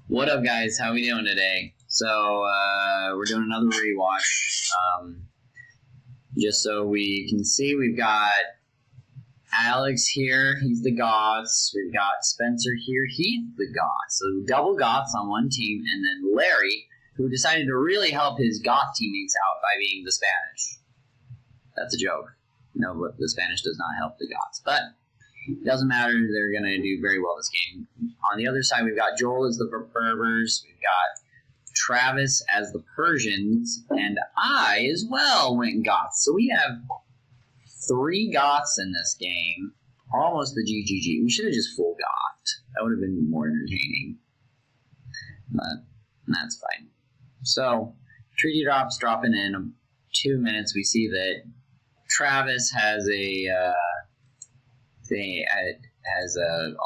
What up, guys? How we doing today? So, we're doing another rewatch. Just so we can see, we've got Alex here. He's the Goths. We've got Spencer here. He's the Goths. So, double Goths on one team. And then Larry, who decided to really help his Goth teammates out by being the Spanish. That's a joke. No, the Spanish does not help the Goths. But it doesn't matter. They're going to do very well this game. On the other side, we've got Joel as the Berbers. We've got Travis as the Persians. And I, as well, went Goths. So we have 3 Goths in this game. Almost the GGG. We should have just full Gothed. That would have been more entertaining. But that's fine. So, treaty drops dropping in 2 minutes. We see that Travis has a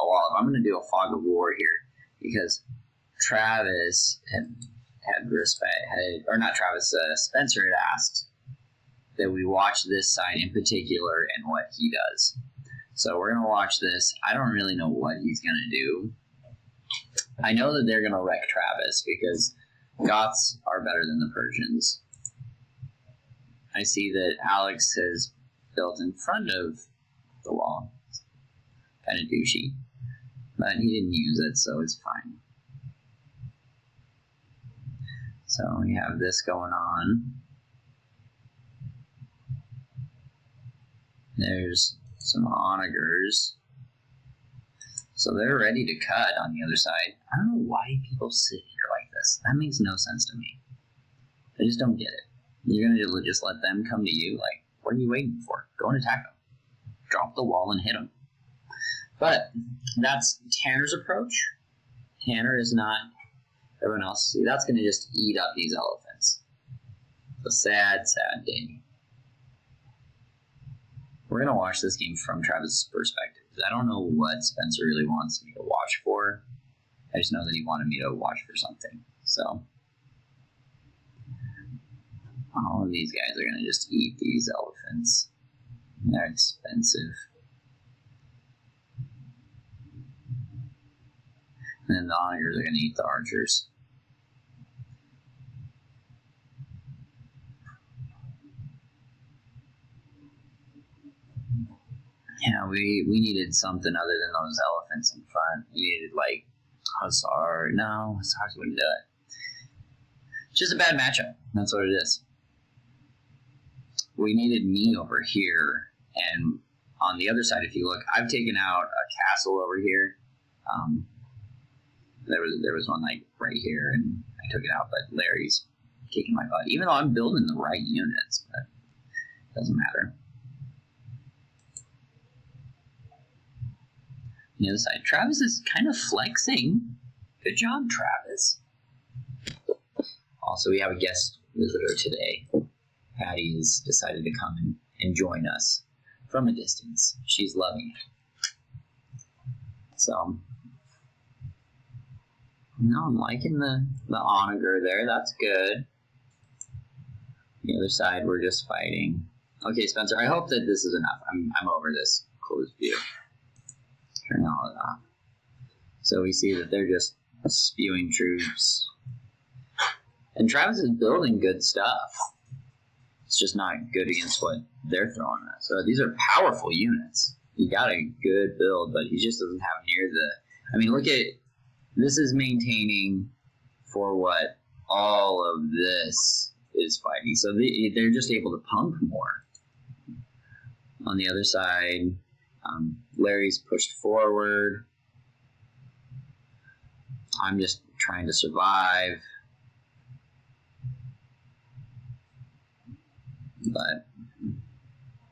wall. I'm going to do a fog of war here because Travis Spencer had asked that we watch this side in particular and what he does. So we're going to watch this. I don't really know what he's going to do. I know that they're going to wreck Travis because Goths are better than the Persians. I see that Alex has built in front of the wall. Kind of douchey. But he didn't use it, so it's fine. So we have this going on. There's some onagers. So they're ready to cut on the other side. I don't know why people sit here like this. That makes no sense to me. I just don't get it. You're going to just let them come to you? Like, what are you waiting for? Go and attack them. Drop the wall and hit them. But that's Tanner's approach. Tanner is not everyone else. See, that's going to just eat up these elephants. It's a sad, sad day. We're going to watch this game from Travis' perspective. I don't know what Spencer really wants me to watch for. I just know that he wanted me to watch for something. So, all of these guys are going to just eat these elephants. They're expensive. And then the onagers are going to eat the archers. Yeah, we needed something other than those elephants in front. We needed, like, Hussar. No, Hussars wouldn't do it. It's just a bad matchup. That's what it is. We needed me over here. And on the other side, if you look, I've taken out a castle over here. There was one, like, right here, and I took it out, but Larry's kicking my butt. Even though I'm building the right units, but it doesn't matter. On the other side, Travis is kind of flexing. Good job, Travis. Also, we have a guest visitor today. Patty has decided to come and join us from a distance. She's loving it. So, no, I'm liking the onager there. That's good. The other side, we're just fighting. Okay, Spencer, I hope that this is enough. I'm over this closed view. Turn all it off. So we see that they're just spewing troops. And Travis is building good stuff. It's just not good against what they're throwing at. So these are powerful units. He got a good build, but he just doesn't have near the... I mean, look at... This is maintaining for what all of this is fighting. So they're just able to pump more. On the other side... Larry's pushed forward. I'm just trying to survive. But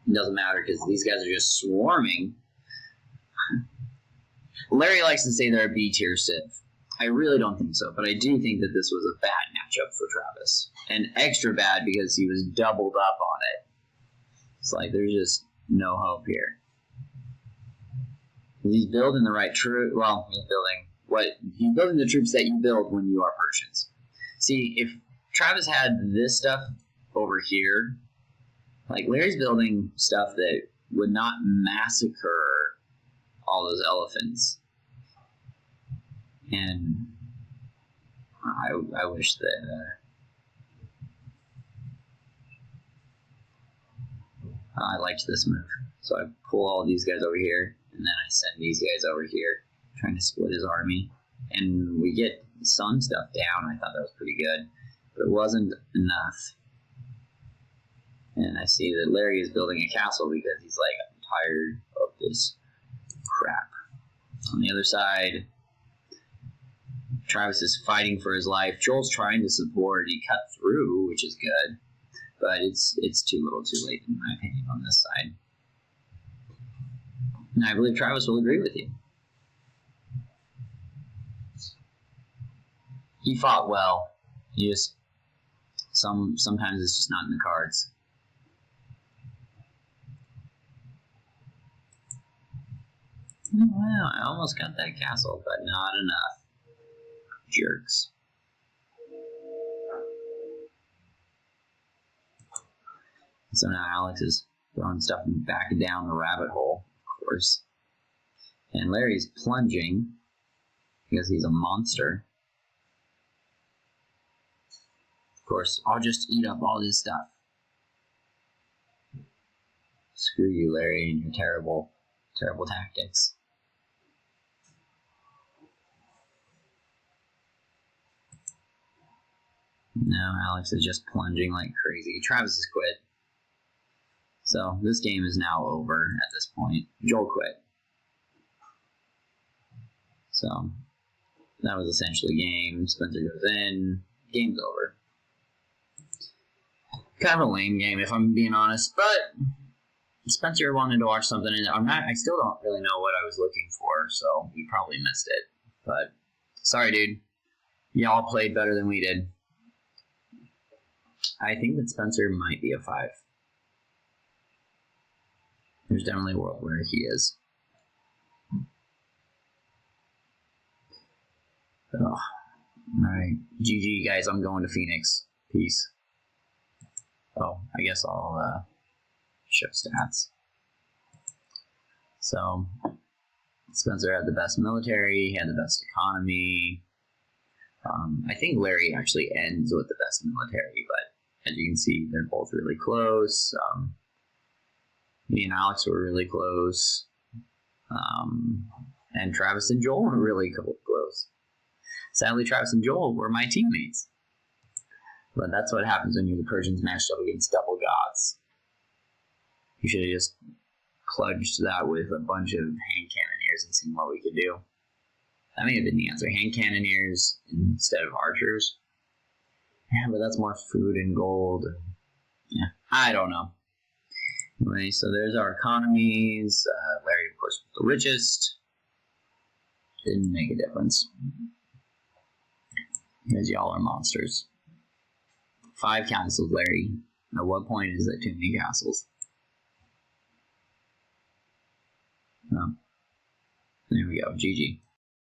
it doesn't matter because these guys are just swarming. Larry likes to say they're a B-tier Civ. I really don't think so, but I do think that this was a bad matchup for Travis. And extra bad because he was doubled up on it. It's like there's just no hope here. He's building the right troop. Well, he's building the troops that you build when you are Persians. See, if Travis had this stuff over here, like Larry's building stuff that would not massacre all those elephants. And I wish that I liked this move. So I pull all these guys over here, and then I send these guys over here, trying to split his army. And we get some stuff down. I thought that was pretty good, but it wasn't enough. And I see that Larry is building a castle because he's like, I'm tired of this crap. On the other side, Travis is fighting for his life. Joel's trying to support. He cut through, which is good, but it's too little too late, in my opinion, on this side. And I believe Travis will agree with you. He fought well. He just sometimes it's just not in the cards. Wow, I almost got that castle, but not enough. Jerks. So now Alex is throwing stuff back down the rabbit hole, of course. And Larry's plunging because he's a monster. Of course, I'll just eat up all this stuff. Screw you, Larry, and your terrible, terrible tactics. Now Alex is just plunging like crazy. Travis has quit. So this game is now over at this point. Joel quit. So that was essentially game. Spencer goes in. Game's over. Kind of a lame game, if I'm being honest, but Spencer wanted to watch something, and I still don't really know what I was looking for, so we probably missed it. But sorry, dude. Y'all played better than we did. I think that Spencer might be a 5. There's definitely a world where he is. Oh. Alright. GG, guys. I'm going to Phoenix. Peace. Oh, I guess I'll show stats. So, Spencer had the best military, he had the best economy. I think Larry actually ends with the best military, but as you can see, they're both really close. Me and Alex were really close. And Travis and Joel were really close. Sadly, Travis and Joel were my teammates. But that's what happens when you're the Persians matched up against double goths. You should have just plunged that with a bunch of hand cannoneers and seen what we could do. That may have been the answer. Hand cannoneers instead of archers. Yeah, but that's more food and gold. Yeah, I don't know. Anyway, so there's our economies. Larry, of course, was the richest. Didn't make a difference. Because y'all are monsters. 5 castles, Larry. At what point is that too many castles? No. There we go. GG.